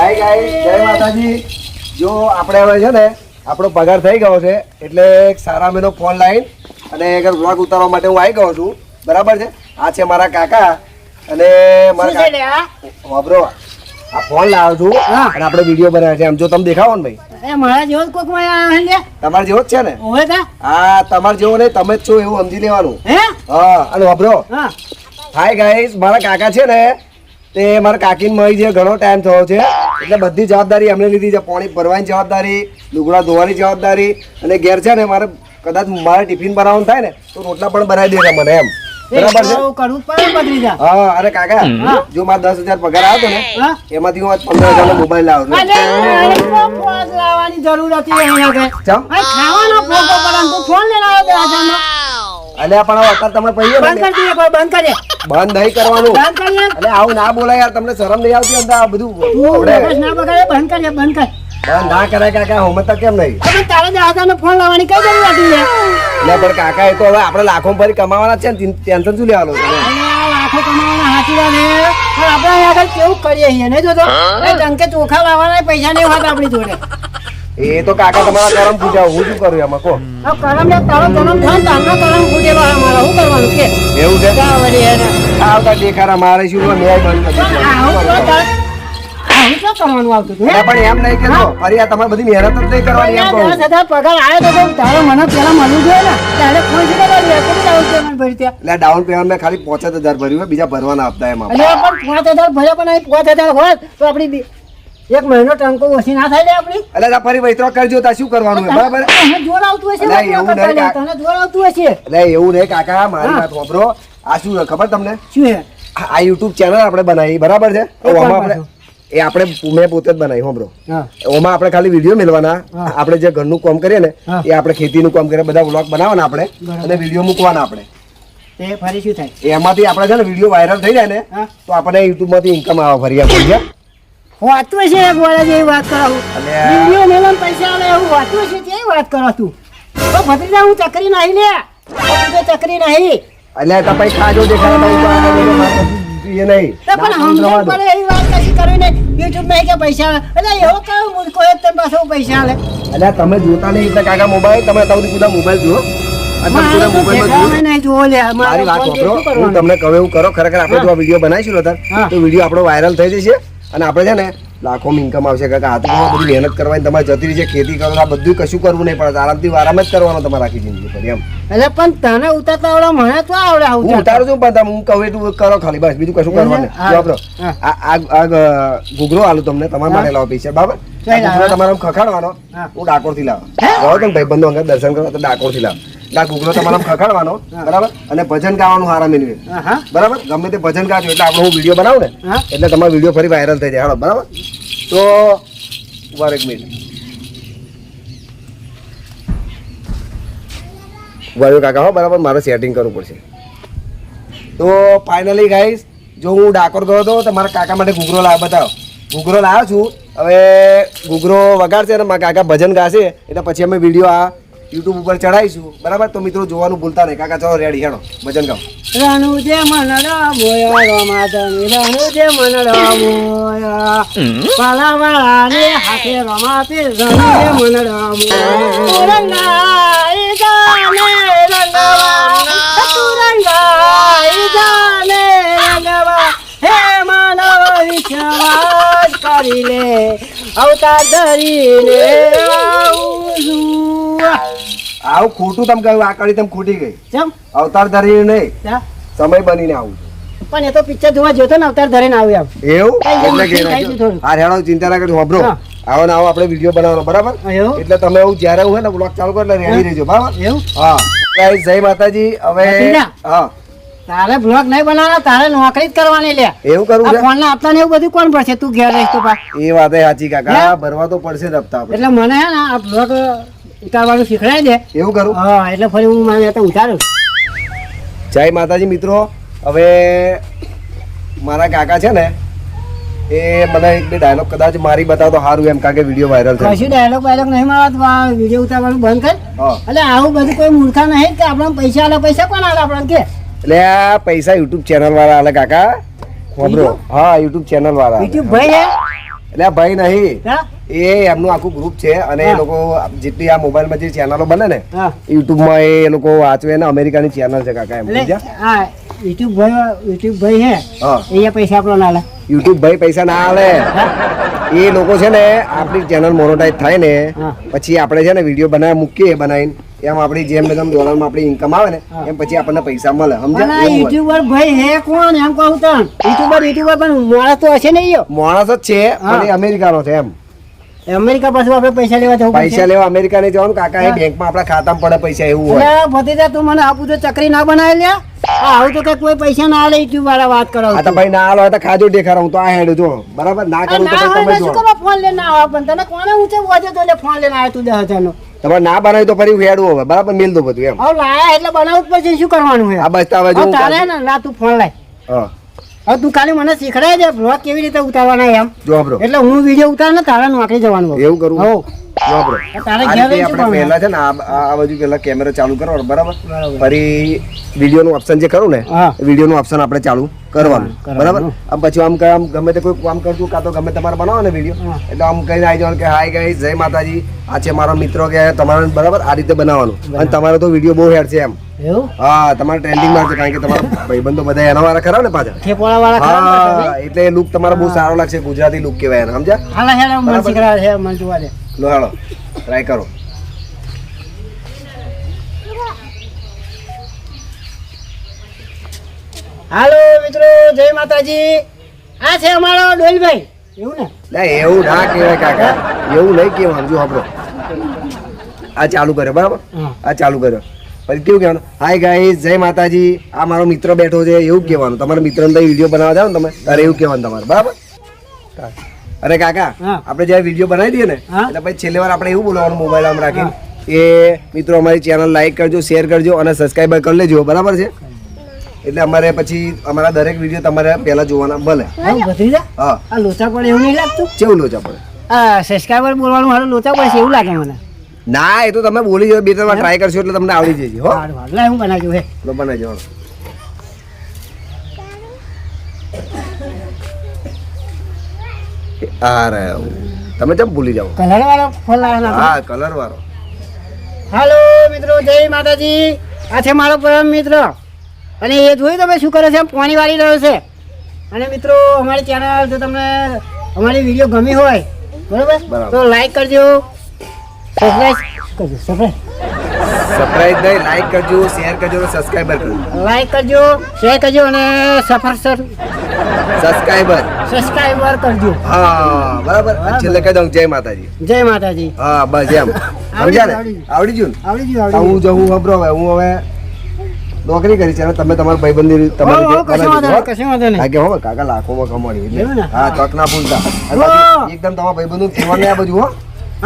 Hi guys, જય માતાજી. જો આપણે હવે છે ને આપણો પગાર થઈ ગયો છે એટલે એક સારા મેનો ફોન લાઈન અને એક વ્લોગ ઉતારવા માટે હું આવી ગયો છું. બરાબર છે. આ છે મારા કાકા અને મારા વાબરો આ ફોન લાવ્યો છું અને આપણે વિડીયો બનાવ્યો છે. આમ જો તમે દેખાવો ને ભાઈ, મારા જેવો જ કોક તમારા જેવો જ છે ને. હા, તમારા જેવો નહીં, તમે જ છો એવું સમજી લેવાનું. હા, અને વાબરો હાય ગાઈસ, મારા કાકા છે ને તે મારા કાકીને મળી છે ઘણો ટાઈમ થયો છે એટલે બધી જવાબદારી એમને લીધી છે. પાણી ભરવાની જવાબદારી, લુગડા ધોવાની જવાબદારી અને ઘેર છે ને મારે કદાચ મારે ટિફિન બનાવવાનું થાય ને તો રોટલા પણ બનાવી દેશે મને એમ. બરાબર છે. હા, અરે કાકા જો મારે 10,000 પગાર આવ્યો ને એમાંથી હું 15,000 નો મોબાઈલ લાવ્યો અલ્યા પણ અત્યારે તમે પૈયે બંધ નહીં કરવાનું. એટલે આવું ના બોલાય યાર, તમને શરમ નહીં આવતી અંદર આ બધું બંધ ના કરાય કાકા. હું તો કેમ નહીં ફોન લાવવાની કઈ જરૂર હતી એટલે પણ કાકા એ તો હવે આપણે લાખો ફરી કમાવાના છે ને, ટેન્શન શું લેવાનું? લાખો કમાવાના હાથી પણ આપણે આગળ કેવું કરીએ છીએ નહીં જોતો ડંકે ચોખા લાવવાના પૈસા નહીં હોત આપણી જોડે. એ તો કાકા તમારા કરમ પૂછાવ, હું શું કરું એમાં? કહો કરમ ને તારો જન્મ થાય તારનો કરમ ફૂટેલો અમારા શું કરવાનું કે એવું છે? આવતા દેખાડા મારે શું ન્યાય બંધ કરવાનું આવતું પણ એમ નહીં કે ફરી આ તમારે બધી મહેનત જ નહીં કરવાની એમ કહું. 10,000 પગાર આવ્યો તો તારો મને પેલા મળવું જોઈએ ને ત્યારે કોઈ છે એટલે ડાઉન પેમેન્ટ મેં ખાલી 5,000 ભર્યું હોય, બીજા ભરવાના હપ્તા એમાં. એટલે પણ 5,000 ભર્યા પણ 5,000 હોત તો આપણી એક મહિનો ટંકો ઓછી ના થાય લે આપણી. એટલે ફરી વૈતરો કરજો તા શું કરવાનું હોય? બરાબર જોર આવતું હશે તને જોર આવતું હશે. એટલે એવું નહીં કાકા, મારી વાત સાંભળો. આ શું ખબર તમને? શું છે આ યુટ્યુબ ચેનલ આપણે બનાવી, બરાબર છે? એ આપણે મેં પોતે જ બનાવી. સાંભળો, ઓમાં આપણે ખાલી વિડીયો મેળવાના, આપણે જે ઘરનું કામ કરીએ ને એ આપણે ખેતીનું કામ કરીએ, બધા વ્લોગ બનાવવાના આપણે અને વિડીયો મૂકવાના આપણે. ફરી શું થાય એમાંથી આપણે છે ને વિડીયો વાયરલ થઈ જાય ને તો આપણે યુટ્યુબ માંથી ઇન્કમ આવે ફરી આપણે. વાતું હશે એક વાર જેવી વાત કરાવું, વિડીયો મેળવવાનું પૈસા આવે એવું વાતું હશે કેવી વાત કરો તું? તો ભત્રીજા હું ચકરી નહીં લે, ચકરી નહીં એટલે તમે ખાજો દેખાડે એ નહીં પણ હમણાં પડે એવી વાત કશી કરવી નહીં. યુટ્યુબ નહીં કે પૈસા આવે એટલે એવો કયો મૂર્ખો એક તમે પાસે પૈસા આવે? એટલે તમે જોતા નહીં એટલે કાકા મોબાઈલ, તમે અત્યાર બધા મોબાઈલ જુઓ. હું તમને કહું એવું કરો, ખરેખર આપણે જો વિડીયો બનાવીશું તો વિડીયો આપણો વાયરલ થઈ જશે અને આપણે છે ને લાખોમાં ઇન્કમ આવશે. કાકા હાથમાં બધી મહેનત કરવાની તમારે જતી રહી છે, ખેતી કરો, આ બધું કશું કરવું નહીં પડે, આરામથી આરામ જ કરવાનો તમારે આખી જિંદગી પર એમ. એટલે પણ તને ઉતારતા આવડે, મને તો આવડે. હું ઉતારું છું પણ હું કહું એટલું કરો ખાલી, બસ બીજું કશું કરવાનું નહીં. ઘૂઘરો આલું તમને તમારા માટે લાવો પૈસા, બરાબર? તમારે ખખાડવાનો, હું ડાકોર થી લાવો તમે ભાઈ બંધો અંગત દર્શન કરો તો ડાકોર થી લાવો. ઘૂઘરો તમારે ખખાડવાનો, બરાબર? અને ભજન ગાવાનું હારા મેળવે, બરાબર? ગમે તે ભજન ગાજો એટલે આપણે હું વિડીયો બનાવું ને એટલે તમારો વિડીયો ફરી વાયરલ થઈ જાય. હાલો, બરાબર? તો ઉભા એક મિનિટ ઉભા કાકા, હો બરાબર, મારે સેટિંગ કરવું પડશે. તો ફાઇનલી ગાઈસ, જો હું ડાકોર ગયો હતો તો મારા કાકા માટે ઘૂઘરો લાવ્યો, બતાવો. ઘૂઘરો લાવ્યો છું. હવે ઘૂઘરો વગાડશે અને મારા કાકા ભજન ગાશે એટલે પછી અમે વિડીયો આ યુટ્યુબ ઉપર ચડાવીશું, બરાબર? તો મિત્રો જોવાનું ભૂલતા નહીં. કાકા ચલો રેડી, હેડો ભજન ગાઓ. રણુ જે મન રમોયા રમાતની, રણુ જે મન રમોયા પાલાવાળાને હાથે રમાતે, રણુ જે મન રમોયા રંગાઈ જાને રંગવા, રંગાઈ જાને રંગવા, હે માનવ વિશ્વાસ કરી લે અવતાર ધરીને આવું ખોટું તમે કહ્યું, આ કડી તમે ખોટી ગઈ. અવતાર ધરીને નહીં, સમય બનીને આવું. પણ એ તો પિક્ચર જોવા જોતો ને અવતાર ધરીને આવ્યું એવું. હા, હેડો, ચિંતા ના કરજો. વાપરો આવો ને આવો આપણે વિડીયો બનાવવાનો, બરાબર? એટલે તમે એવું જયારે હોય ને બ્લોગ ચાલુ કરો એટલે રેડી રહેજો, બરાબર? હા ગાઈસ, જય માતાજી. હવે હા, તારે બ્લોગ નહીં બનાવવાના, તારે નોકરી જ કરવાની લે. એવું કરવું છે? ફોન ના હપ્તા ને એવું બધું કોણ ભરશે? તું ઘેર રહીશ તો એ વાત સાચી કાકા, ભરવા તો પડશે જ હપ્તા. એટલે મને હે ને આ બ્લોગ ઉતારવાનું શીખડાય દે. એવું કરું? હા, એટલે ફરી હું મારે તો ઉતારું. જય માતાજી મિત્રો. હવે મારા કાકા છે ને એ મને એક બે ડાયલોગ કદાચ મારી બતાવો તો સારું એમ, કારણ કે વિડીયો વાયરલ થાય. કશું ડાયલોગ વાયલોગ નહીં મારવા, વિડીયો ઉતારવાનું બંધ કર. એટલે આવું બધું કોઈ મૂર્ખા નહીં કે આપણે પૈસા આલે. પૈસા કોણ આલે આપણને કે? એટલે આ પૈસા યુટ્યુબ ચેનલ વાળા આલે કાકા. હા, યુટ્યુબ ચેનલ વાળા. યુટ્યુબ ભાઈ હે એટલે આ ભાઈ નહીં, હા એ એમનું આખું ગ્રુપ છે અને એ લોકો જેટલી આ મોબાઈલમાં જે ચેનલો બને ને હા યુટ્યુબમાં એ લોકો વાંચવે ને અમેરિકાની ચેનલ છે કાકા એમ એટલે સમજ્યા? હા યુટ્યુબ ભાઈ હે હા એ પૈસા આપણો ના લે યુટ્યુબ ભાઈ પૈસા ના આલે. એ લોકો છે ને આપણી ચેનલ મોનોટાઈઝ થાય ને હા. પછી આપણે છે ને વિડીયો બનાવી મૂકીએ બનાવીને એમ આપણી જેમ ને તેમ ડોલરમાં આપણી ઇન્કમ આવે ને એમ પછી આપણને પૈસા મળે સમજ્યા? એવું હોય. યુટ્યુબર ભાઈ હે કોણ એમ કહું તણ યુટ્યુબર પણ માણસ તો હશે નહીં યો માણસ જ છે પણ એ અમેરિકાનો છે એમ. અમેરિકા પાછું આપણે પૈસા લેવા જવું પૈસા લેવા અમેરિકા નહીં જવાનું કાકા, એ બેંકમાં આપણા ખાતામાં પડે પૈસા એવું હોય. અરે ભતીજા તું મને આપું તો ચકરી ના બનાવી લે આવું તો કઈ કોઈ પૈસા ના લે યુટ્યુબ વાળા વાત કરો આ તો ભાઈ ના આલો હોય તો ખાજો દેખાડો, હું તો આ હેડ જો બરાબર ના કરું તો પછી તમે જો. ફોન લઈને ના આવે પણ તને કોને ઊંચે વાજો તો ફોન લઈને આવ્યો તું 10,000 નો તમારે ના બનાવી તો ફરી હેડવું હવે બરાબર, મેલ દો બધું એમ. હવે લાયા એટલે બનાવવું જ પછી શું કરવાનું છે આ બસ તો હવે જો હવે તારે ને ના તું ફોન લાય હા હવે તું ખાલી મને શીખડાય દે બ્લોગ કેવી રીતે ઉતારવાના એમ જો બ્રો એટલે હું વિડીયો ઉતાર ને તારા નોકરી જવાનું હોય. એવું કરું હો જો બ્રો તારે આ ઘેર રીતે શું આપણે કરવાનું? પહેલા છે ને આ બાજુ પહેલા કેમેરા ચાલુ કરવાનો બરાબર, બરાબર. ફરી વિડીયો નું ઓપ્શન જે ખરું ને હા. વિડીયો નું ઓપ્શન આપણે ચાલુ કરવાનું કરવાનું. બરાબર. આમ પછી આમ ગમે તે કોઈ કામ કરતું કાં તો ગમે તમારે બનાવો ને વિડીયો હા. એટલે આમ કહીને આવી જવાનું કે હાય ગાઈસ જય માતાજી, આ છે મારો મિત્રો કે તમારે બરાબર આ રીતે બનાવવાનું અને તમારો તો વિડીયો બહુ હેડ છે એમ. એવું હા તમારે ટ્રેન્ડિંગ માં છે કારણ કે તમારા ભાઈબંધો બધા એના વાળા ખરા ને પાછા. ઠેપોળા વાળા ખરા ને હા પાછા? એટલે લુક તમારો બહુ સારો લાગશે, ગુજરાતી લુક કહેવાય એને સમજ્યા? હાલા હેડા મને શીખડાવે છે મને જોવા દે લો હાલો ટ્રાય કરો. હાલો મિત્રો જય માતાજી આ છે અમારો ડોલભાઈ એવું ને ના એવું ના કહેવાય કાકા, એવું નહીં કહેવાનું. જો આપણો આ ચાલુ કર્યો બરાબર, હા. આ ચાલુ કર્યો પછી કેવું કહેવાનું હાય ગાઈસ જય માતાજી, આ મારો મિત્ર બેઠો છે એવું કહેવાનું. તમારા મિત્રને તો વિડીયો બનાવવા જાવ ને તમે ત્યારે એવું કહેવાનું તમારે બરાબર. અરે કાકા હા. આપણે જ્યારે વિડીયો બનાવી દઈએ ને હા. એટલે પછી છેલ્લે વાર આપણે એવું બોલવાનું મોબાઈલ આમ રાખીને એ મિત્રો અમારી ચેનલ લાઈક કરજો, શેર કરજો અને સબસ્ક્રાઈબર કરી લેજો બરાબર છે. એટલે અમારે પછી અમારા દરેક વિડીયો તમારે પહેલા જોવાના ભલે. હા ભત્રીજા હા આ લોચા પડે એવું નહીં લાગતું કેવું લોચા પડે? આ સબસ્ક્રાઈબર બોલવાનું મારું લોચા પડશે એવું લાગે મને ના એ તો તમે બોલી જાઓ, બે ત્રણ વાર ટ્રાય કરશો એટલે તમને આવડી જશે હો. હારું, હારું. લાય હું બનાવજો હે લો બનાવી જવાનું. અરે તમે કેમ ભૂલી જાઓ? કલર વાળો ફોન લાવવાનો હા કલર વાળો. હાલો મિત્રો જય માતાજી આ છે મારો પરમ મિત્ર અને એ જોયું તમે શું કરે છે પાણી વાળી રહ્યો છે. અને મિત્રો અમારી ચેનલ જો તમને અમારી વિડીયો ગમી હોય બરોબર બરાબર. તો લાઈક કરજો, સબસ્ક્રાઈબ સબસ્ક્રાઇબ નહીં, લાઈક કરજો, શેર કરજો અને સબસ્ક્રાઇબર કરજો. લાઈક કરજો, શેર કરજો અને સબસ્ક્રાઇબર કરજો. હા બરાબર. અને છેલ્લે કહી દઉં જય માતાજી. જય માતાજી. હા બસ એમ સમજ્યા ને? આવડી ગયું ને? આવડી ગયું હા, હું જવું ખબરો હવે હું હવે નોકરી કરી છે અને તમે તમારા ભાઈબંધી તમારી રીતે કશું વાંધો બનાવી નહીં, દીધો. કશું વાંધો નહીં. હા કે હો કાકા લાખોમાં કમાણી એટલે. એવું ને? હા તક ના ભૂલતા. અને હો. પાછું એકદમ તમારા ભાઈબંધનું કહેવાનું આ બધું હો.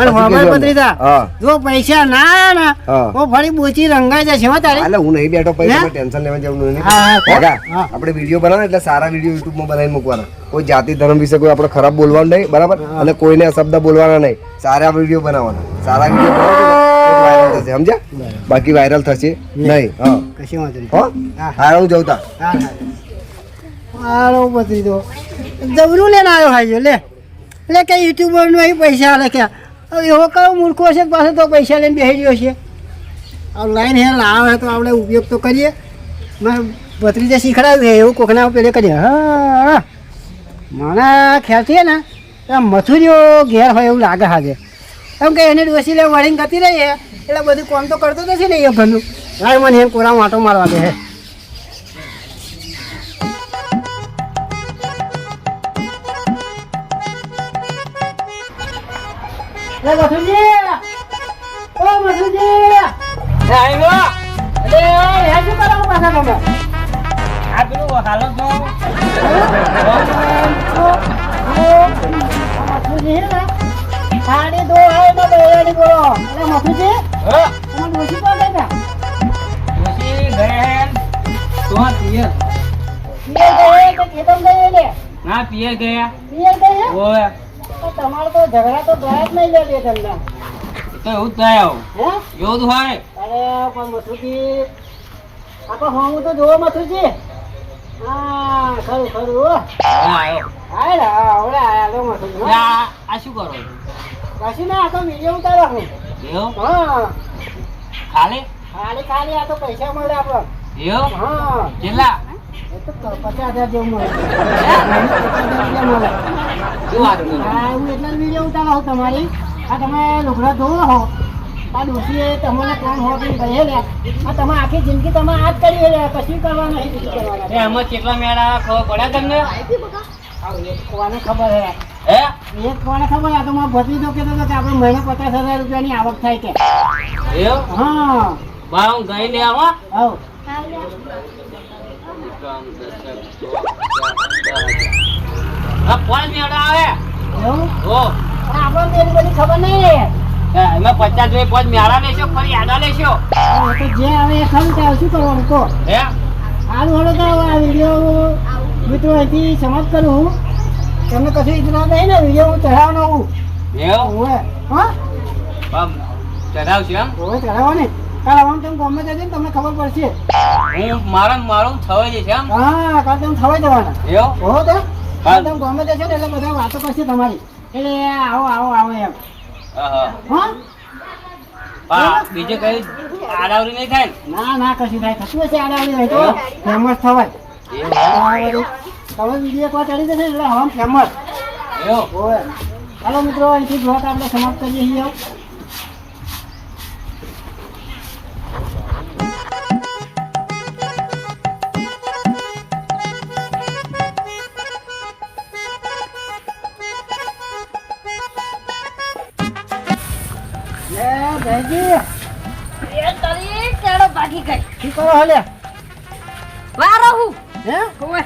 અને પછી હવે કહેજો પત્રીતા હા. જો પૈસા ના ના હા. હું ફરી બોચી રંગાઈ જશે હો તારી. એટલે હું નહીં બેઠો પછી હે? તમે ટેન્શન લેવાની જરૂર નહીં. હા, હા, કાકા, હા. આપણે વિડીયો બનાવે એટલે સારા વિડીયો યુટ્યુબમાં બનાવીને મૂકવાના. કોઈ જાતિ ધર્મ વિશે કોઈ આપણે ખરાબ બોલવાનું નહીં બરાબર, અને કોઈને શબ્દ બોલવાના નહીં. સારા વિડીયો બનાવવાના. સારા વિડીયો બનાવજો વાયરલ થશે સમજ્યા? બાકી વાયરલ થશે નહીં. હા કશું વાંધો નહીં. હો હા. હા હું જવતા. હા હાલો પત્રી તો જબરું લઈને આવ્યો હાજો લે એટલે કે યુટ્યુબરનું અહીં પૈસા આલે ક્યાં હવે એવો કયો મૂર્ખો છે પાસે તો પૈસા લઈને બેસી ગયો છે. આ લાઈન હે લાવે તો આપણે ઉપયોગ તો કરીએ. મારે ભત્રીજે શીખડાવ્યું છે એવું કોકના પેલે કરીએ. હા મને ખ્યાલથી ને આમ મથુરીઓ ઘેર હોય એવું લાગે હાજે એમ કે એને ડોસી લે વળીને ગતી રહીએ એટલે બધું કામ તો કરતો નથી ને એ ઘરનું. હા મને એમ કોરા માટો મારવા દે હે. મથુરજી ઓ મથુરજી આવ્યો અરે હે શું કરો પાછા તમે આ પેલું હાલત નો મથુરજી હે ને સાડી દો હે તો બેડી બોલો અરે મથુરજી તમે ડોસી તો ગયા ડોશી ગયા તો પિયર પિયર ગયે કે ખેતમ ગયે લે ના પિયર ગયા પિયર ગયે ઓય તો તમારે તો ઝઘડા તો ગયા જ નહીં લે બે તમને તો એવું જ થાય હે એવું જ હોય અરે પણ મથુરજી આપણે હું તો જોવો મથુરજી હા ખરું ખરું આવ્યો. આયા લો મત આ શું કરો છો? કશી ના આ તો વિડીયો ઉતારો હું એવું? હા ખાલી ખાલી ખાલી આ તો પૈસા મળે આપણો એવું? હા કેટલા? એ તો 50,000 જેવું મળે 50,000 મળે શું વાત કરો? હા હું એટલે જ વિડીયો ઉતારો છું તમારી આ તમે લુગડા ધોવો હો આ ડોશીએ તમને કોણ હોતી કહે લે આ તમે આખી જિંદગી તમે આ જ કરી લે કશું કરવા નહીં બીજું કરવાના એમાં કેટલા મેળા ખબર પડ્યા તમને? એક કોને ખબર હે હે? એક કોને ખબર આ તો મારો ભત્રીજો કહેતો હતો કે આપણે મહિને 50,000 રૂપિયાની આવક થાય કે એવું? હા મારા હું ગઈ લે આવા. આવ આ પાંચ મેળા આવે. એવું ઓ પણ આપણને એની બધી ખબર નહીં એમાં 50 જોઈ પાંચ મેળા લેશો ફરી આડા લેશો. એ તો જે આવે એ ખરું ત્યાં શું કરવાનું કહો હે? સારું હળો તો આ વિડીયો મિત્રો અહીંથી સમાપ્ત કરું હું તમને કશું ઈતના નહીં ને વિડીયો હું ચઢાવવાનો હું એવું? હોવે હા આમ ચઢાવશું એમ? હોવે ચઢાવવા ને કાલ આવવાનું તમે ગમે તે તમને ખબર પડશે હું મારું થવાઈ જશે એમ? હા કાલ તમે ખવાઈ જવાના એવું? હો તો કાલ તમે ગમે તે છે ને એટલે બધા વાતો કરશે તમારી એટલે આવો આવો આવો એમ આહા. હા હા, બીજું કઈ આડાવડી નહીં થાય ને? ના ના કશું થાય થતું હશે આડાવડી હોય તો ફેમસ થવાય એવું? તમે વિડીયો એકવાર ચડી જશે એટલે હવા ફેમસ એવું? હોય ચાલો મિત્રો અહીંથી બ્લોગ આપણે સમાપ્ત કરીએ છીએ જયજી એ તારી કેળો ભાગી ગઈ શું કરો હલે વારો હું હે ઓય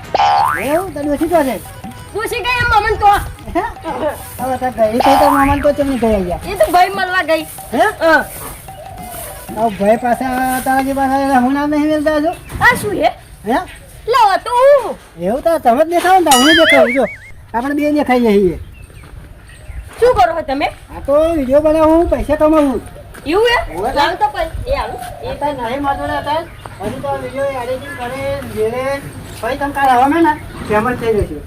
એવું તને ઓછી તો છે પૂછી ગઈ એમ મમન તો હવે તો ગઈ થઈ તો મામા તો ચમની ગઈ ગયા એ તો ભાઈ મળવા ગઈ હે હવે ભાઈ પાસે તારા જે પાસે હું નામ નહીં મેલતા છો આ શું હે હે લાવ તો હું એવું તો તમે જ દેખાવ ને હું દેખાવું જો આપણે બે દેખાઈ જઈએ શું કરો છો તમે આ તો વિડીયો બનાવું પૈસા કમાવું એવું હે ઓય. લાવ તો પણ એ આવું એ તો નહીં મળતો ને હતા હજી તો વિડીયો એડિટિંગ કરે જેને ભાઈ તમે કાલ હવામાં ને ફેમસ થઈ જશે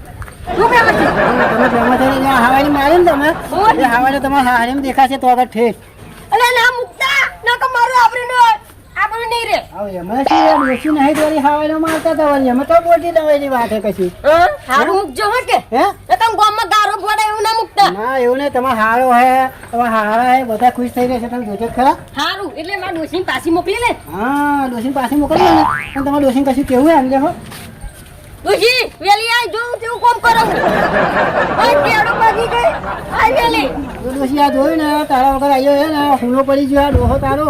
શું ફેમસ છે તમે ફેમસ થઈ જાય હવાની મારી ને તમે ઓય. એ હવાને તમારા હારીમાં દેખાશે તો આગળ ઠેઠ અલે ના મુકતા ના કે મારું આપણે નહીં રે હવે એમાં શું યાર બેસી નહીં દોરી હવાને મારતા હતા વળી એમાં તો મોટી દવાઈની વાત હે કશી હારું મુકજો હો કે હે એ તમે ગામમાં ગારો ફોડે એવું ના મુકતા ના એવું નહીં તમારે હારો હે તમારે હારા હે બધા ખુશ થઈ રહેશે તમે જોજો જ ખરા હારું એટલે મારા ડોશીને પાછી મોકલી લે હા ડોસીને પાસે મોકલી દો ને પણ તમારે ડોસીને કશું કેવું એમ દેખો ડોશી વેલી આઈ જોઉં તેવું કોમ કરો ઓય કેળો ભાગી ગઈ આઈ વેલી તું ડોસી આ જોયું ને તારા વગર આવ્યો હે ને હુલો પડી ગયો આ ડોહો તારો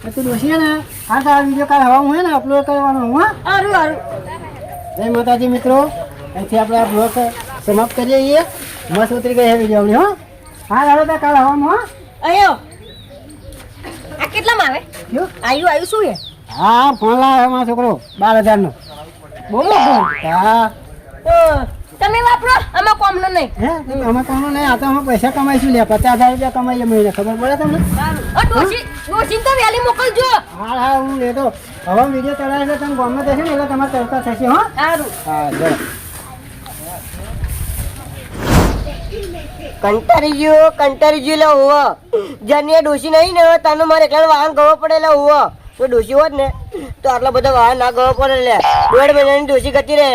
તો તું ડોસી હે ને હા તારા વિડીયો કાલ હવામાં હે ને અપલોડ કરવાનો હું હા હારું હારું જય માતાજી મિત્રો અહીંથી આપણે આ બ્લોગ સમાપ્ત કરીએ છીએ મસ્ત ઉતરી ગઈ છે વિડીયોની હો હા હાલો તો કાલ હવામાં હો અયો આ કેટલામાં આવે કયો આયુ શું હે હા ફોન લાવ્યો મારો છોકરો 12,000 નો બોલો બોલ હા તમે વાપરો આમાં કોમનો નહીં હે અમે કામ નહીં આ તો અમે પૈસા કમાઈશું લે 50,000 રૂપિયા કમાઈએ મહિને ખબર પડે તમને ડોશી તો વેલી મોકલજો હા હા હું લેતો હવે વિડીયો ચડાવે એટલે તમે ગમે થશે ને એટલે તમારે ચર્ચા થશે હો સારું હા ચલો કંટારી ગયો લે હોવો જને ડોસી નહીં ને તને મારે એકલા વાહન ગવો પડે લે હોવો તો ડોસી હોત ને તો આટલા બધા વાહન ના ગવો પડે લે 1.5 મહિનાની ડોસી ગતી રહે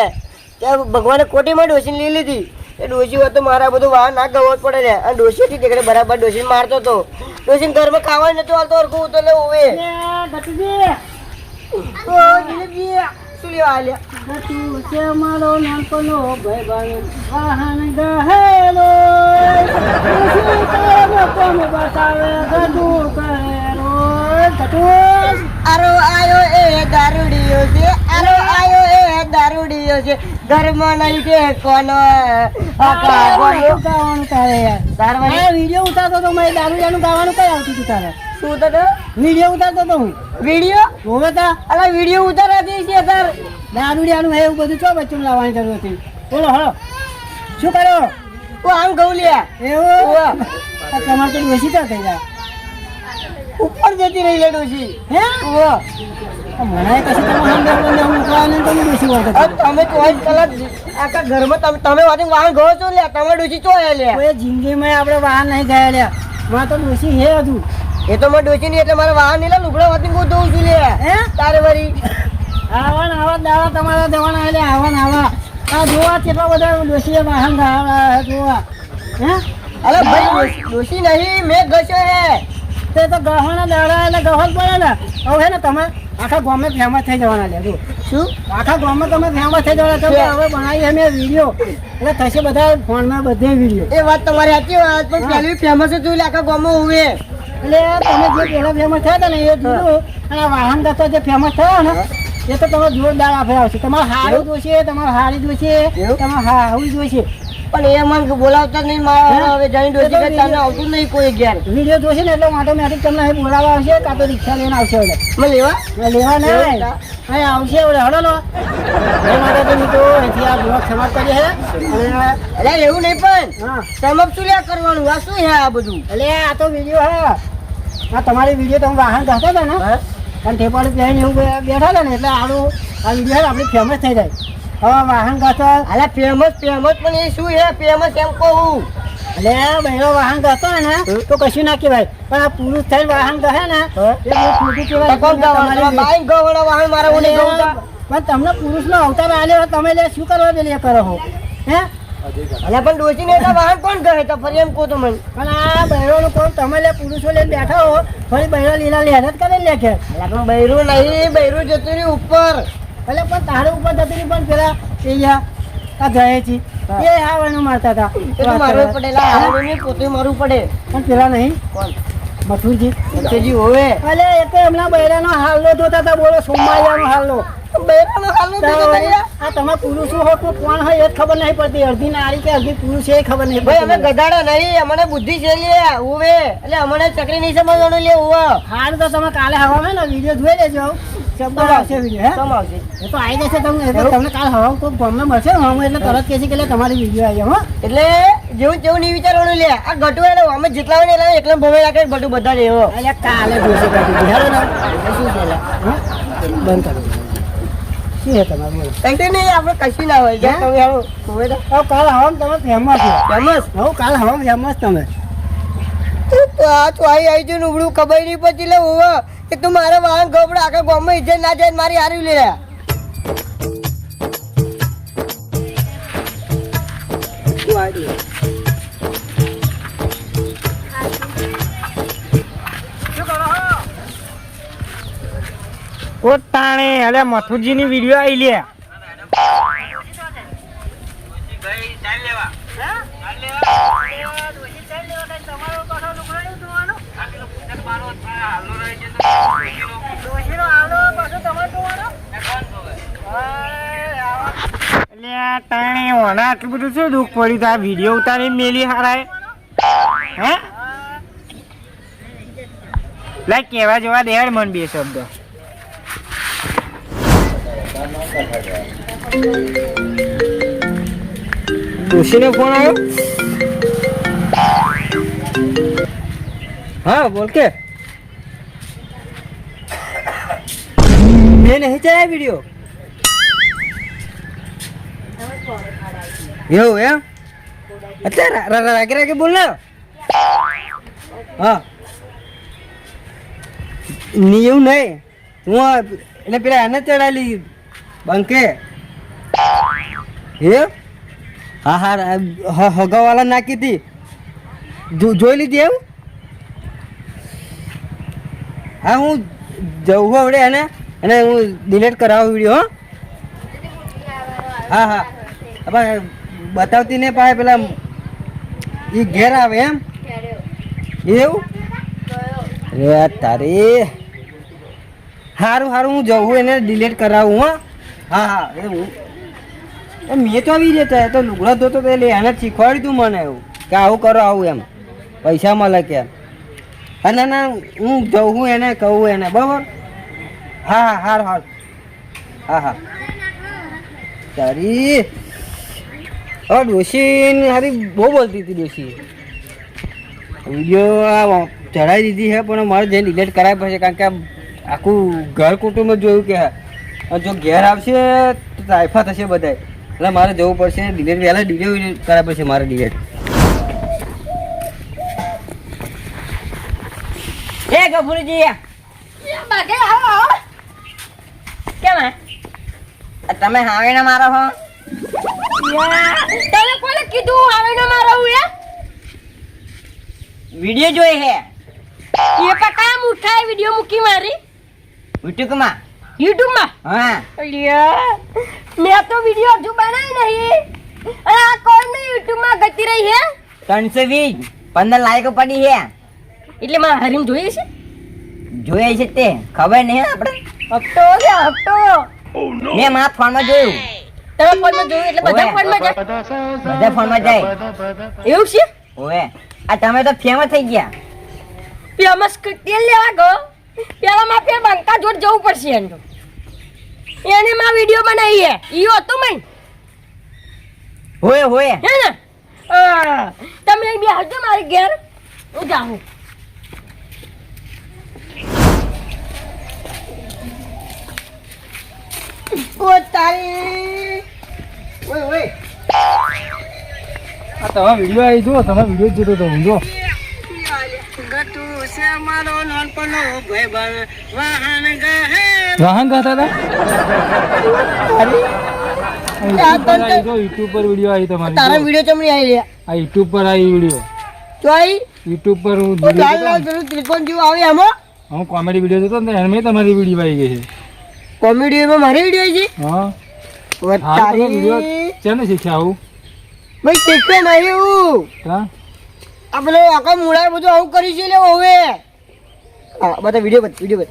ત્યાં ભગવાને કોટીમાં ડોસી લઈ લીધી એ ડોસી હોત તો મારા બધું વાહન ના ગવો જ પડે લે અને ડોસી હતી તે બરાબર ડોસી મારતો હતો ડોસી ઘરમાં ખાવા નતું હાલતો હરખું તો લે હોવે ગટુજી ઓ દિલીપજી શું લેવા આલ્યા ગટુ છે મારો નાનપણનો ભાઈ વાહન ગહેલો ખુશી તારો કોમ બતાવે ગટુ કહેરો ગટુ આરો આયો એ દારૂડિયો છે આરો આયો એ દારૂડિયો છે ઘરમાં નહીં કે કોનો ગાવાનું તારે યાર દારૂ આ વિડીયો ઉતારતો તો મેં દારૂડિયાનું ગાવાનું કઈ આવતું હતું તારે શું તો વિડીયો ઉતારતો તો હું વિડિયો હોવે તા અલા વિડિયો ઉતારા દે છે સર દારૂડિયાનું એવું બધું ચો બચ્ચું લાવવાની જરૂર હતી બોલો હલો શું કરો ઓ આમ ગૌલિયા એવું ઓવા. આ તમારે તો ઓછી તો થઈ જાય ઉપર જતી રહી લે ડોશી હે ઓહો મને કશું તમે સમજાવવા ને હું ઉકળાને તમે ડોશી વાત આ તમે 24 કલાક આખા ઘરમાં તમે વાતી વાહન ગયો છો લે તમે ડોશી ચો લે કોઈ જિંદગીમાં આપણે વાહન નહીં ગયા લ્યા માં તો ડોશી હે હજુ એ તો મારે ડોશી નહીં એટલે મારે વાહન નહીં લે લુગડા વાતી હું દઉં છું લે હે તારે વળી આવા દાવા તમારા જવાના એટલે આવા આ જોવા કેટલા બધા ડોશીએ વાહન ગાળા જોવા હે અરે ભાઈ ડોશી નહીં મેં ગયો હે તે તો ગહવાના દાડા એટલે ગહો જ પડે ને હવે હે ને તમે આખા ગામે ફેમસ થઈ જવાના લે જો શું આખા ગામમાં તમે ફેમસ થઈ જવાના છો કે હવે બનાવી અમે વિડીયો એટલે થશે બધા ફોનમાં બધે વિડીયો એ વાત તમારી સાચી વાત પણ પહેલી ફેમસ હતું એટલે આખા ગામમાં હોવે એટલે તમે જે પહેલા ફેમસ થયા હતા ને એ જોયું અને આ વાહન દત્તો જે ફેમસ થયો ને એ તો તમે જોરદાર આપે આવશે તમારે હારું જોશે તમારે હારી જોશે તમારે હારું જોશે પણ એ મને બોલાવતા નહીં મારા હવે જાણી ડોશી કે તને આવતું નહીં કોઈ ઘેર વિડીયો જોશે ને એટલે ઓટોમેટિક તમને અહીં બોલાવવા આવશે કાં તો રિક્ષા લઈને આવશે હવે મને લેવા લેવા નહીં અહીં આવશે હવે હડો લો એ માટે તો મિત્રો અહીંથી આ બ્લોગ સમાપ્ત કરીએ છે અને અરે એવું નહીં પણ હા સમપ શું લ્યા કરવાનું આ શું હે આ બધું એટલે આ તો વિડીયો હે આ તમારી વિડીયો તમે વાહન કહેતા હતા ને અને ઠેપાડી પહેરીને એવું બેઠા હતા ને એટલે આનું આ વિડીયો આપણી ફેમસ થઈ જાય હવે વાહન ગાતા અલા ફેમસ પણ એ શું હે ફેમસ એમ કહું એટલે બહેરો વાહન ગાતો હોય ને તો કશું ના કહેવાય પણ આ પુરુષ થઈને વાહન કહે ને એ બહુ ખોટું કહેવાય કોણ ગાવાના બાઈક ગાવાના વાહન મારા ઓને ગાવતા પણ તમને પુરુષનો અવતાર આલ્યો તમે લે શું કરવા દે કરો હો હે અલા પણ ડોશી ને એટલા વાહન કોણ કહે તો ફરી એમ કહો તો મને પણ આ બહેરોનું કોણ તમે લે પુરુષો લઈને બેઠા હો ફરી બહેરો લીલા લહેરત કરે લે કે અલા પણ બૈરું નહીં બૈરું જતું રહ્યું ઉપર એટલે પણ તારે ઉપર જતી પણ પેલા આ જાય છે એ આવવાનું મારતા હતા એ તો મારવું પડે આવડું નહીં પોતે મારવું પડે પણ પેલા નહીં કોણ મથુરજી મથુરજી હોવે અલે એ તો એમના બૈરાનો હાલનો જોતા હતા બોલો સોમવારિયાનો હાલનો બૈરાનો હાલનો જોતા હતા યાર. આ તમે પુરુષો હો તો કોણ હોય એ જ ખબર નહીં પડતી અડધી નારી કે અડધી પુરુષ એ ખબર નહીં ભાઈ અમે પડતી ગધાડા નહીં અમને બુદ્ધિ છે લે હોવે એટલે અમને ચકરી નહીં સમજવાનું લે હોવે હાલ તો તમે કાલે હવામાં ને વિડીયો જોઈ લેજો શબ્દ આવશે વિડીયો હે સમ આવશે એ તો આવી જશે તમને એટલે તમને કાલ હવા કોઈ ગમે મળશે ને હવામાં એટલે તરત કહે છે કે લે તમારી વિડીયો આવી હો એટલે જેવું તેવું નહીં વિચારવાનું લે આ ગટુ એટલે અમે જેટલા હોય ને એટલા એકલા ભમે રાખે ગટુ બધા ને એવો એટલે કાલે જોશે કાઢી હેલો ને શું છે લે હા? બંધ કરો શું છે તમારું બોલો કંઈ નહીં આપણે કશું ના હોય જ્યાં તમે આવો હોવે તો હવે કાલ હવામાં તમે ફેમસ છો ફેમસ હવે કાલ હવામાં ફેમસ તમે તો આ તો આવી જો ઉબડું ખબર નહીં પછી લે હોવે કે તું મારા વાહન ગબડા આખા ગામમાં ઇજ્જત ના જાય ને મારી હારી લે પોતાણે અલે મથુરજી ની વિડીયો આવી લે તાણે ઓના આટલું બધું શું દુઃખ પડ્યું આ વિડીયો ઉતારી મેલી હારાય હે લાઈક કેવા જેવા દેડ મન બે શબ્દ ડોશીનો ફોન આવ્યો હા બોલ કે મેં નહીં ચાલ્યા વિડીયો એવું એમ અત્યારે રાગે રાગે બોલ ને હા ની એવું નહીં હું એટલે પેલા એને ચડાયેલી બંકે એ હા હા હગાવાલા નાખી હતી જોઈ લીધી એમ હા હું જવું આવડે એને અને હું ડિલીટ કરાવું વિડીયો હા હા હવે બતાવતી ને પાય પેલા એ ઘેર આવે એમ એવું રે તારી સારું સારું હું જવું એને ડિલીટ કરાવું હો હા હા એ હું મેં તો આવી જતા તો લુગડા ધોતો એટલે એને શીખવાડ્યું તું મને એવું કે આવું કરો આવું એમ પૈસા મળે કે હા ના ના હું જવું એને કહું એને બરાબર હા હા હાર હાર હા હા તારી હવે ડોશી હારી બહુ બોલતી હતી ડોશી વિડીયો ચડાવી દીધી છે પણ મારે જઈને ડિલીટ કરાવી પડશે કારણ કે આખું ઘર કુટુંબ જોયું કે જો ઘેર આવશે તો તાઇફા થશે બધા એટલે મારે જવું પડશે ડિલીટ વહેલા ડિલીટ કરાવી પડશે મારે ડિલીટ. એ ગફુરજી બાગે આવો આવો કેમ હે? તમે હાવીને મારો હો તને કોને કીધું આવે ને મારો હું વિડીયો જોઈ હે એ કામ ઉઠાય વિડિયો મૂકી મારી યુટ્યુબમાં. યુટ્યુબમાં હા અલ્યા મેં તો વિડિયો હજુ બનાવી નહીં અને આ કોણ યુટ્યુબમાં ગતી રહી હે 320 15 લાઈકો પડી હે. એટલે મારા હરીમ જોઈએ છે જોઈ છે તે ખબર નહીં આપણે હપ્તો કે હપ્તો મેં મારા ફોનમાં જોયું. તમે ફોનમાં જોયું એટલે બધા ઓય. ફોનમાં જાય બધા ફોનમાં જાય. એવું છે ઓએ આ તમે તો ફેમસ થઈ ગયા. ફેમસ તેલ લેવા ગયો પેલા માં પે બંકા જોડ જવું પડશે એનો એને માં વિડિયો બનાવી હે ઈયો હતો મન હોય હોય હે ને તમે બે આવજો મારી ઘેર હું જાઉં ઓ તારી ઓય ઓય આ તમે વિડીયો આવી જુઓ તમે વિડીયો જોતો તો હું જો વાહન ગાતા હતા યુટ્યુબ પર વિડીયો આવી તમારી તારા વિડિયો ચમડી આવી લે આ યુટ્યુબ પર આવી વિડીયો ચોઈ યુટ્યુબ પર હું લાલ લાલ પેલું ત્રિકોણ જેવું આવે એમાં હું કોમેડી વિડીયો જોતો ને એમાં તમારી વિડીયો આવી ગઈ છે. કોમેડીમાં મારી વિડિયો છે હા ઓ હા તમે તારી વિડીયો કેને શીખ્યા આવું ભાઈ શીખે નહીં હું હા આ પેલો આખા મૂળા બધું આવું કરી છે લે હવે હા બધા વિડિયો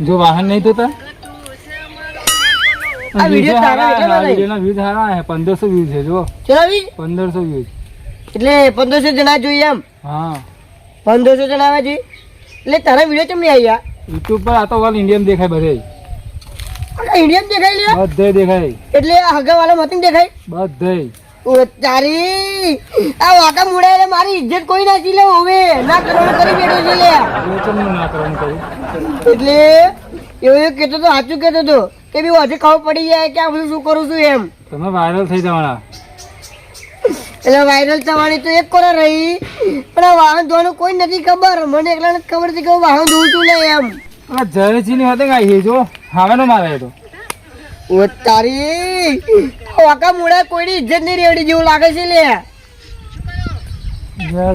જો વાહન નહીં થતા આ વિડિયો તારા એટલા નહીં વિડીયોના વ્યૂઝ સારા છે 1500 વ્યૂઝ છે જો ચલાવી 1500 વ્યૂઝ. એટલે 1500 જણા જોઈએ એમ હા 1500 જણા આવે છે એટલે તારા વિડિયો ચમ નહીં આવ્યા યુટ્યુબ પર આ તો ઓલ ઇન્ડિયન દેખાય બધે ઇન્ડિયન દેખાય લે બધે દેખાય એટલે આ હગા વાળા મતીન દેખાય બધે. ઓ તારી આ વાકા મૂળા એટલે મારી ઇજ્જત કોઈ નાખી લે હવે ના કરવાનું કરી બેઠો છે લે એટલે કેમ ના કરવાનું કહ્યું એટલે એવું કહેતો તો સાચું કહેતો તો કે બી હજી ખબર પડી જાય કે આ બધું શું કરું છું એમ તમે વાયરલ થઈ જવાના. એટલે વાયરલ થવાની તો એક કોરા રહી પણ આ વાહન ધોવાનું કોઈ નથી ખબર મને એકલાને જ ખબર હતી કે હું વાહન ધોઉં છું લે એમ આ જયચી ની હોતે ગાઈ જો હવે નો મારે તો ઓ તારી વાકા મૂળા કોઈની ઇજ્જત નહીં રેવડી જેવું લાગે છે લે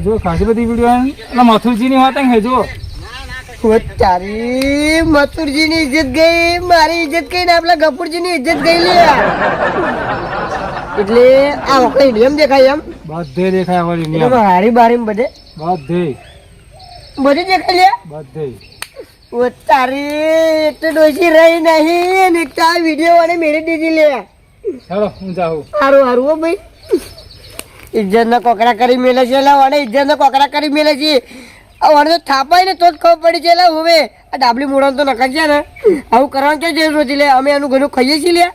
જો ખાસી બધી વિડીયો એટલે મથુરજી ની હોતે હે જો ઓ તારી મથુરજી ની ઇજ્જત ગઈ મારી ઇજ્જત ગઈ ને આપણા ગફુરજી ની ઇજ્જત ગઈ લે એટલે આ વખતે ઇન્ડિયમ દેખાય એમ બધે દેખાય અમારી એટલે ઇન્ડિયા હારી બારી બધે બધે બધી દેખાય લે બધે. ઓ તારી એક તો ડોસી રહી નહીં ને એક તો આ વિડીયો વાળે મેળી દીધી લે ચાલો હું જાઉં. હારું હારું હો ભાઈ ઇજ્જત ના કોકરા કરી મેલે છે એટલે વાળે ઇજ્જત ના કોકરા કરી મેલે છે આ વાળે તો થાપાય ને તો જ ખબર પડી છે એટલે હવે આ ડાબલી મોડા તો નખાય છે ને આવું કરવાનું ક્યાં જરૂર હતી લે અમે એનું ઘણું ખાઈએ છીએ લે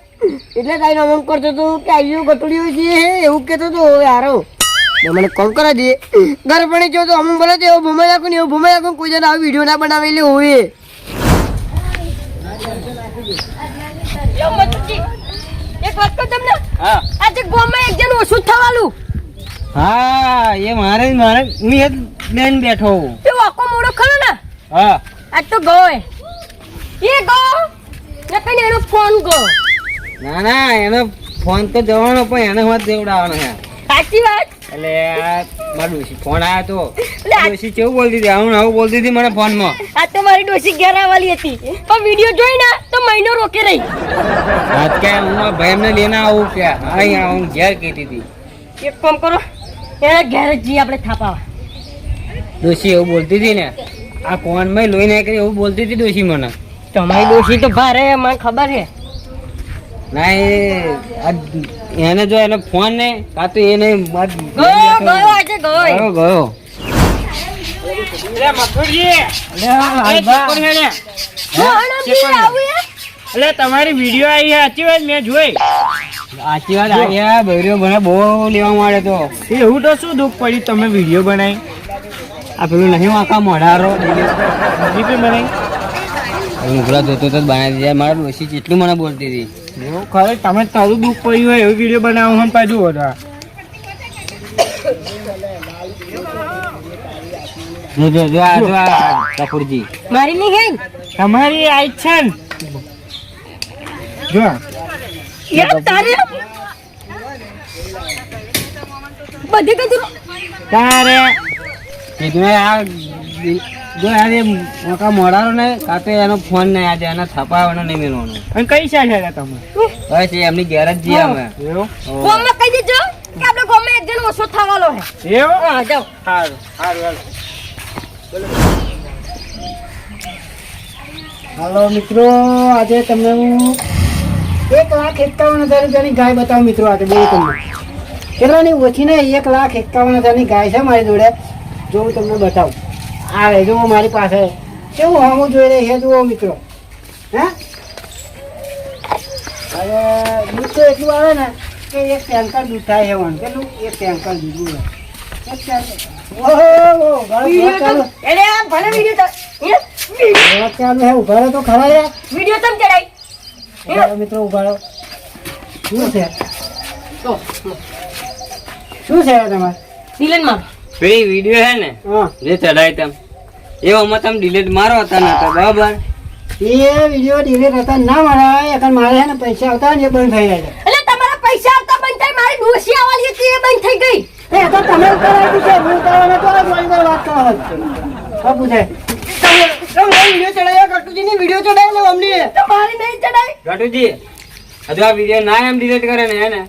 એટલે કાંઈ અમુક કરતો હતો કે આવ્યું ગટુડિયું છે એવું કહેતો હતો હવે હારો મને કોમ કરા દે ઘર પણ જો તો અમુક બોલે તો એવું ભૂમાઈ નાખું ને એવું ભૂમાઈ નાખું કોઈ જણ આવો વિડીયો ના બનાવેલી હોય યો મતુજી એક વાત કહું તમને હા આજે ગોમાં એક જણ ઓછું થવાલું હા એ મારે હું એ બેન બેઠો હું. તે વાકો મોડો ખરો ને હા આજ તો ગયો એ ગયો ને કઈ એનો ફોન ગયો ના ના એનો ફોન તો જવાનો પણ એને વાત દેવડાવવાનો છે સાચી વાત એટલે આ મારો ડોશી ફોન આવ્યો તો લે. ડોશી કેવું બોલતી હતી આવું બોલતી હતી મને ફોનમાં. આ તો મારી ડોસી ઘેર આવવાની હતી પણ વિડીયો જોઈ ને તો મહિનો રોકે રહી આજ કે હું આ ભાઈ એમને લઈને આવું કે અહીંયા હું ઘેર કહેતી હતી એક કામ કરો એના ઘેર જ જઈએ આપણે થાપાવા ડોશી એવું બોલતી હતી ને આ ફોનમાં લોહી નાખી એવું બોલતી હતી ડોશી મને. તમારી ડોસી તો ભારે મને ખબર છે ના એને જો એને ફોન ને કાં તો એને ગયો આજે ગયો ગયો આવું એટલે તમારી વિડીયો આવી સાચી વાત મેં જોઈ આખી વાત આયા બૈરીઓ મને બહુ લેવા મળે તો એવું તો શું દુઃખ પડ્યું તમે વિડીયો બનાવી આ પેલું નહીં આખા મોઢારો બનાવી લુગડા ધોતો તો બનાવી દીધા મારા ડોશી જેટલું મને બોલતી હતી એવું ખરે તમે તારું દુઃખ પડ્યું હોય એવું વિડીયો બનાવો હમ પાછું હતા કપૂરજી મારી નહીં હે તમારી આ ઈચ્છા ને જો યાર તારે બધે કીધું તારે કીધું આ જો યાર મોકા મોડારો ને કાં તો એનો ફોન નહીં આજે એના છપાવાનો નહીં મેળવાનો અને કઈ સાઈડ હતા તમે બસ એ એમની ઘેર જ જઈએ અમે એવું ગોમાં કહી દેજો કે આપણે ગોમાં એક જણ ઓછો થવાનો હે એવું હા જાઓ સારું સારું હાલો મિત્રો આજે તમને હું 1,51,000 રૂપિયાની ગાય બતાવું મિત્રો આજે બોલું તમને કેટલાની ઓછી ને 1,51,000ની ગાય છે મારી જોડે જો હું તમને બતાવું આ રે જુઓ મારી પાસે કેવું હમું જોઈ રહી છે જુઓ મિત્રો હે હવે દૂધ તો એટલું આવે ને કે એક ટેન્કર દૂધ થાય એવાનું કેટલું એક ટેન્કર દૂધ આવે. એક ટેન્કર ઓહો વિડિયો તો એટલે આ ભલે વિડિયો તો ચાલુ હે ઉભા રહો તો ખરા યાર વિડિયો તમ ચડાઈ ઉભા રહો મિત્રો ઉભા રહો શું છે શું છે તમારે દિલન માં પેલી વિડીયો હે ને હા જે ચડાય તમ એવામાં તમે ડિલીટ મારો હતા ને તો બરાબર એ વિડીયો ડિલીટ હતા ના મારા એકન મારે છે ને પૈસા આવતા ને એ બંધ થઈ જાય એટલે તમારા પૈસા આવતા બંધ થઈ મારી ડોસી આવવાની હતી એ બંધ થઈ ગઈ છે એ તો તમે કરાવી છે હું કરવાનો તો જોઈન કર વાત કરો બાપુ છે વિડીયો ચડાવ્યા કટુજીની વિડીયો ચડાવી લે અમને તમારી નહીં ચડાઈ ઘટુજી હજુ આ વિડીયો ના એમ ડિલીટ કરે ને હે ને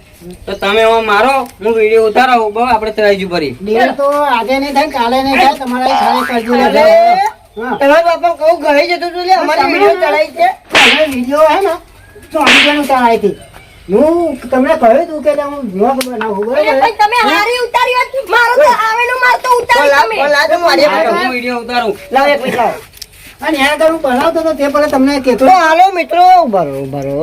તો તમે એમાં મારો હું વિડીયો ઉતારો બહુ આપણે ત્રાઈજુ ભરી ડિલીટ તો આજે નહીં થાય કાલે નહીં થાય તમારા ખાલી કરજો હા તમારા બાપા કહું ઘરે જતો તું લે અમારી વિડીયો ચડાવી છે તમે વિડીયો હે ને તો અમીજન ઉતારાઈ હતી હું તમને કહ્યું તું કે હું બ્લોગ બનાવું એટલે બરાબર ભાઈ તમે હારી ઉતારી હોત મારો તો આવેલો માર તો ઉતારી તમે લાજ મારી હું વિડીયો ઉતારું લાવ એક પૈસા અને યાર હું બનાવતો તો તે પહેલા તમને કહેતો તો હાલો મિત્રો ભરો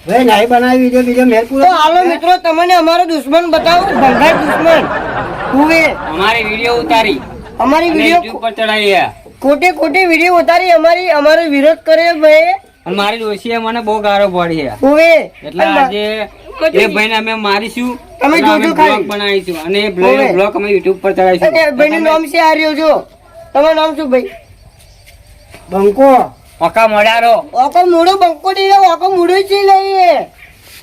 ભાઈ નહીં બનાવી વિડીયો મેલ પૂરો તો હાલો મિત્રો તમને અમારો દુશ્મન બતાવો ભંગાર દુશ્મન હુવે અમારી વિડીયો ઉતારી અમારી અને વિડીયો YouTube પર ચડાવી ખોટી ખોટી વિડીયો ઉતારી અમારો વિરોધ કરે ભાઈ અને મારી ડોશીએ મને બહુ ગારો પડી છે હુવે એટલે આજે એ ભાઈને અમે મારીશું તમે અને અમે જોજો ખાલી. બ્લોગ બનાવીશું અને એ ઓવે. બ્લોગ અમે YouTube પર ચડાવીશું અને ભાઈનું નામ છે આ રહ્યો જો તમારું નામ શું ભાઈ બંકો પક્કા મળ્યારો ઓકો મૂળો બંકો નહીં રહ્યો ઓકો મૂળો જ લઈએ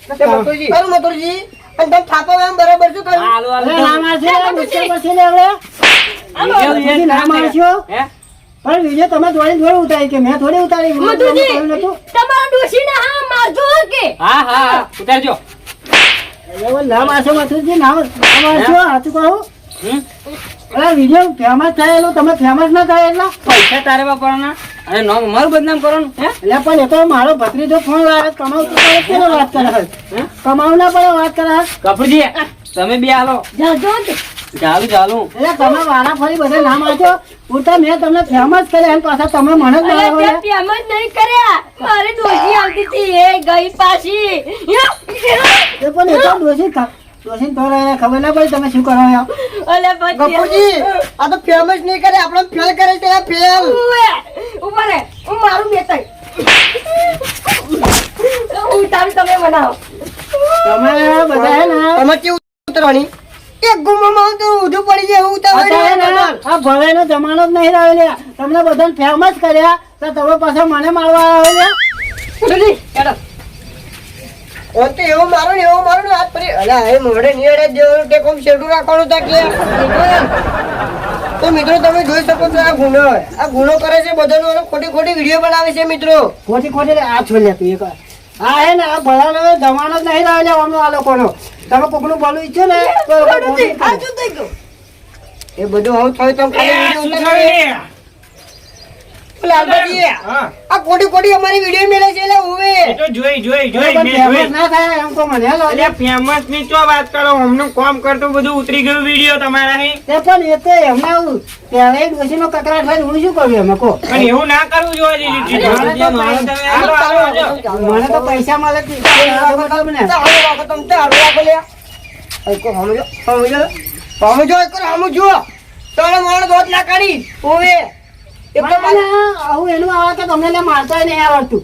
કરું મતોરજી અને તમે થાપા એમ બરાબર શું કર્યું હાલો, હાલો. અરે ના મારશે મુશ્કેલ પડશે ને હવે વિડીયો ના મારશો હે? પણ વિડીયો તમે જોડે ઉતારી કે મેં થોડી ઉતારી મેં તમને મધુજી કહ્યું નતું. તમારા ડોસી ને હા મારજો કે હા હા ઉતારજો એવું ના મારશો મથુરજી ના મારશો સાચું કહું હમ? અરે વિડીયો ફેમસ થયેલો તમે ફેમસ ના થાય એટલા પૈસા તારે વાપરવાના અને નામ અમારું બદનામ કરવાનું હે એટલે પણ એ તો મારો ભત્રીજો ફોન લાવે કમાવતો પડે કેનો વાત કરે છે? કમાવ ના પડે વાત કરે છે? કપૂરજી તમે બે હાલો જાજો કે ચાલુ એટલે તમે વારા ફરી બધા નામ આપજો ઉલટા મેં તમને ફેમસ કર્યા અને પાછા તમે મને જ અરે મારો તે પ્રેમ જ નહીં કર્યા મારી ડોસી આવતી હતી એ ગઈ પાછી એ પણ એ તો ડોશી તો એને ખબર ના પડી તમે શું કરો છો. અલે પછી ગપુજી આ તો ફેમસ નહીં કરે આપણો ફેલ કરે છે આ ફેલ ઉભા રે હું મારું બેતાઈ ઉતારી તમે બનાવો તમે બધા હે ને તમે કેવું ઉતરવાની એક ગુમામાં તો ઊંધું પડી જાય એવું અત્યારે ને ઉતાવળ આ ભલાઈનો જમાનો જ નહીં રહ્યો લ્યા. તમને બધાને ફેમસ કર્યા તો તમે પાછા મને મારવા આવે લ્યા. ઓ તો એવો મારો ને હાથ પડી અલા એ મોઢે નિયડે દેવાનું કે કોમ શેડું રાખવાનું તા કે તો મિત્રો તમે જોઈ શકો છો આ ગુનો કરે છે બધાનો અને ખોટી ખોટી વિડીયો બનાવે છે મિત્રો ખોટી ખોટી આ છોડ્યા તું એક વાર. આ હે ને આ ભલાનો જમાનો જ નહીં રહ્યો લ્યા આમનો આ લોકોનો. તમે કોકનું બોલવું ઈચ્છો ને તો એ લોકો બોલવું આ પડે. શું થઈ ગયું એ બધું હવે થયું તમે ખાલી વિડીયો ઉતારો લાલભાઈ હા આ કોટી કોટી અમારી વિડીયો મેલે છે એટલે હવે એ તો જોઈ પણ મેં famous જોઈ ના થાય એમ તો મને લાગે. અલ્યા ફેમસ ની ચો વાત કરો હમણાં કોમ કરતું બધું ઉતરી ગયું વિડીયો તમારા અહીં તે પણ એ તો એમને આવું ત્યારે એક ડોશીનો કકડાટ થાય તો હું શું કરું એમાં કહો? પણ એવું ના કરવું જોઈએ મને તો પૈસા મળે જ નહીં. આ મતલબ ને. હાલો રાખો તમે હાલો રાખો લે એક સમજો એક સમજો તને મારો દોત ના કાઢી હવે આવું એનું આવે કે તમને લે મારતા નહીં આવડતું.